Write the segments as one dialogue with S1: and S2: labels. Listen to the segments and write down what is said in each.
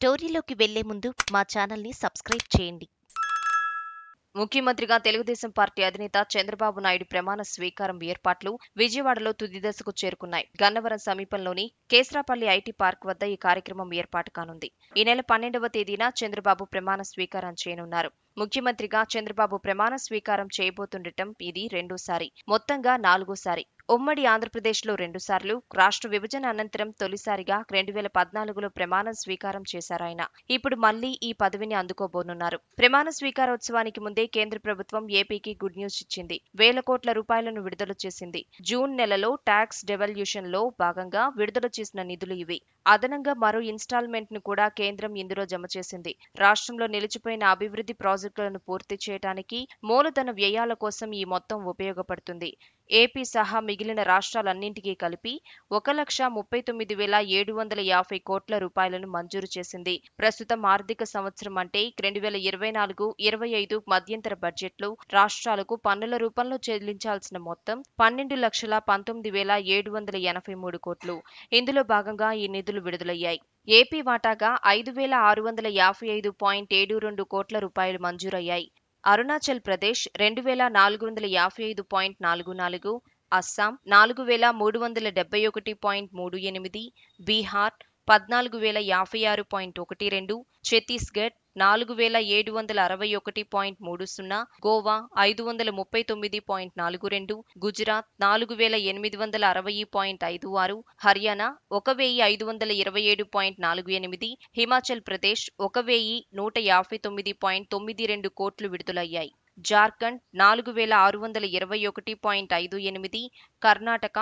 S1: స్టోరీలోకి వెళ్లే ముందు మా ఛానల్ని సబ్స్క్రైబ్ చేయండి.
S2: ముఖ్యమంత్రిగా తెలుగుదేశం పార్టీ అధినేత చంద్రబాబు నాయుడు ప్రమాణ స్వీకారం ఏర్పాట్లు విజయవాడలో తుది దశకు చేరుకున్నాయి. గన్నవరం సమీపంలోని కేస్రాపల్లి ఐటీ పార్క్ వద్ద ఈ కార్యక్రమం ఏర్పాటు కానుంది. ఈ నెల 12వ తేదీన చంద్రబాబు ప్రమాణ స్వీకారం చేయనున్నారు. ముఖ్యమంత్రిగా చంద్రబాబు ప్రమాణ స్వీకారం చేయబోతుండటం ఇది రెండోసారి, మొత్తంగా నాలుగోసారి. ఉమ్మడి ఆంధ్రప్రదేశ్లో 2 సార్లు, రాష్ట్ర విభజన అనంతరం తొలిసారిగా 2014లో ప్రమాణ స్వీకారం చేశారాయన. ఇప్పుడు మళ్లీ ఈ పదవిని అందుకోబోనున్నారు. ప్రమాణ స్వీకారోత్సవానికి ముందే కేంద్ర ప్రభుత్వం ఏపీకి గుడ్ న్యూస్ ఇచ్చింది. వేల కోట్ల రూపాయలను విడుదల చేసింది. జూన్ నెలలో ట్యాక్స్ డెవల్యూషన్ లో భాగంగా విడుదల చేసిన నిధులు ఇవి. అదనంగా మరో ఇన్స్టాల్మెంట్ ను కూడా కేంద్రం ఇందులో జమ చేసింది. రాష్ట్రంలో నిలిచిపోయిన అభివృద్ధి ప్రాజెక్టులను పూర్తి చేయడానికి మూలధన వ్యయాల కోసం ఈ మొత్తం ఉపయోగపడుతుంది. ఏపీ సహా మిగిలిన రాష్ట్రాలన్నింటికీ కలిపి 1,39,750 కోట్ల రూపాయలను మంజూరు చేసింది. ప్రస్తుతం ఆర్థిక సంవత్సరం అంటే 2024-25 మధ్యంతర బడ్జెట్లో రాష్ట్రాలకు పన్నుల రూపంలో చెల్లించాల్సిన మొత్తం 12,19,783 కోట్లు. ఇందులో భాగంగా ఈ నిధులు విడుదలయ్యాయి. ఏపీ వాటాగా 5,655.72 కోట్ల రూపాయలు మంజూరయ్యాయి. అరుణాచల్ ప్రదేశ్ 2,455.44, అస్సాం 4,371.38, బీహార్ 14,056.12, ఛత్తీస్గఢ్ 4,761.30, గోవా 539.42, గుజరాత్ 4,860.56, హర్యానా 1,527.48, హిమాచల్ ప్రదేశ్ 1,159.92 కోట్లు విడుదలయ్యాయి. జార్ఖండ్ 4,621.58, కర్ణాటక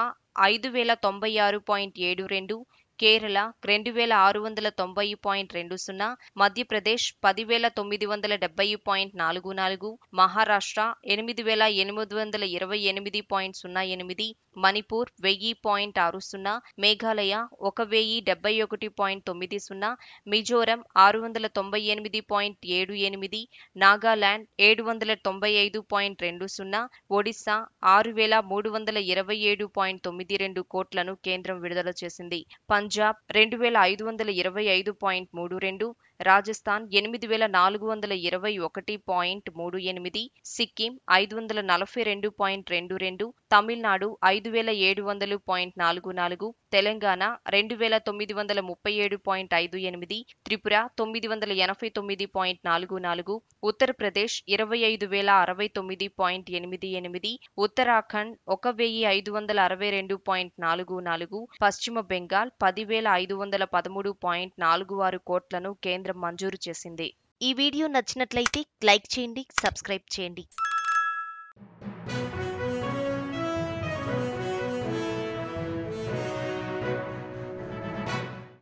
S2: 5,096.72, కేరళ 2,690.20, మధ్యప్రదేశ్ 10,970.44, మహారాష్ట్ర 8,828.08, మణిపూర్ 1,000.60, మేఘాలయ 1,071.90, మిజోరం 698.78, నాగాలాండ్ 795.20, ఒడిశా 6,327.92 కోట్లను కేంద్రం విడుదల చేసింది. పంజాబ్ 2,525.32, రాజస్థాన్ 8,421.38, సిక్కిం 542.22, తమిళనాడు 5,700.44, తెలంగాణ 2,937.58, త్రిపుర 989.44, ఉత్తరప్రదేశ్ 25,069.88, ఉత్తరాఖండ్ 1,562.44, పశ్చిమ బెంగాల్ 10,513.46 కోట్లను కేంద్రం మంజూరు చేసింది.
S1: ఈ వీడియో నచ్చినట్లయితే లైక్ చేయండి, సబ్స్క్రైబ్ చేయండి.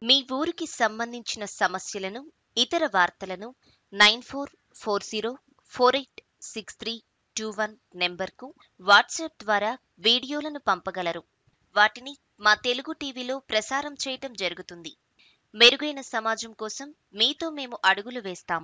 S1: మీ ఊరికి సంబంధించిన సమస్యలను, ఇతర వార్తలను 9440486321 నెంబర్కు వాట్సాప్ ద్వారా వీడియోలను పంపగలరు. వాటిని మా తెలుగు టీవీలో ప్రసారం చేయటం జరుగుతుంది. మెరుగైన సమాజం కోసం మీతో మేము అడుగులు వేస్తాం.